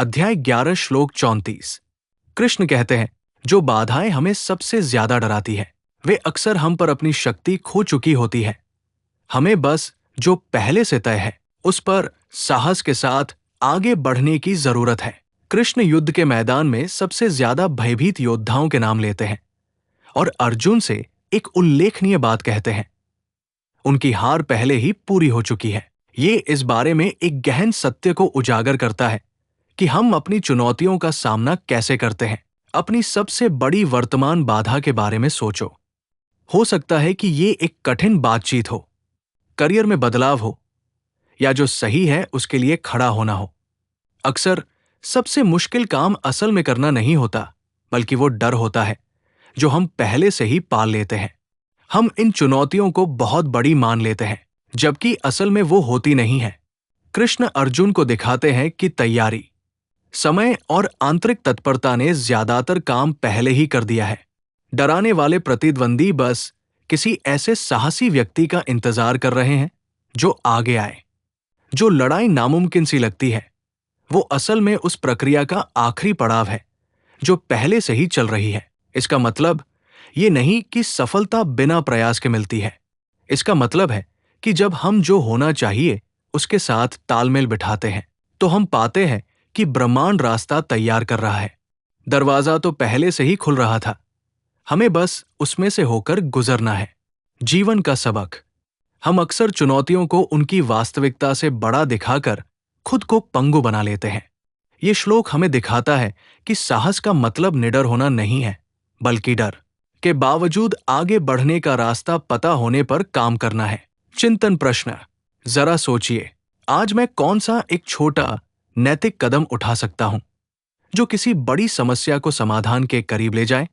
अध्याय 11 श्लोक 34। कृष्ण कहते हैं, जो बाधाएं हमें सबसे ज्यादा डराती है वे अक्सर हम पर अपनी शक्ति खो चुकी होती है। हमें बस जो पहले से तय है उस पर साहस के साथ आगे बढ़ने की जरूरत है। कृष्ण युद्ध के मैदान में सबसे ज्यादा भयभीत योद्धाओं के नाम लेते हैं और अर्जुन से एक उल्लेखनीय बात कहते हैं, उनकी हार पहले ही पूरी हो चुकी है। ये इस बारे में एक गहन सत्य को उजागर करता है कि हम अपनी चुनौतियों का सामना कैसे करते हैं। अपनी सबसे बड़ी वर्तमान बाधा के बारे में सोचो। हो सकता है कि ये एक कठिन बातचीत हो, करियर में बदलाव हो, या जो सही है उसके लिए खड़ा होना हो। अक्सर सबसे मुश्किल काम असल में करना नहीं होता, बल्कि वो डर होता है जो हम पहले से ही पाल लेते हैं। हम इन चुनौतियों को बहुत बड़ी मान लेते हैं, जबकि असल में वो होती नहीं है। कृष्ण अर्जुन को दिखाते हैं कि तैयारी, समय और आंतरिक तत्परता ने ज्यादातर काम पहले ही कर दिया है। डराने वाले प्रतिद्वंदी बस किसी ऐसे साहसी व्यक्ति का इंतजार कर रहे हैं जो आगे आए। जो लड़ाई नामुमकिन सी लगती है, वो असल में उस प्रक्रिया का आखिरी पड़ाव है जो पहले से ही चल रही है। इसका मतलब ये नहीं कि सफलता बिना प्रयास के मिलती है। इसका मतलब है कि जब हम जो होना चाहिए उसके साथ तालमेल बिठाते हैं, तो हम पाते हैं कि ब्रह्मांड रास्ता तैयार कर रहा है। दरवाजा तो पहले से ही खुल रहा था, हमें बस उसमें से होकर गुजरना है। जीवन का सबक। हम अक्सर चुनौतियों को उनकी वास्तविकता से बड़ा दिखाकर खुद को पंगु बना लेते हैं। ये श्लोक हमें दिखाता है कि साहस का मतलब निडर होना नहीं है, बल्कि डर के बावजूद आगे बढ़ने का रास्ता पता होने पर काम करना है। चिंतन प्रश्न। जरा सोचिए, आज मैं कौन सा एक छोटा नैतिक कदम उठा सकता हूं जो किसी बड़ी समस्या को समाधान के करीब ले जाए।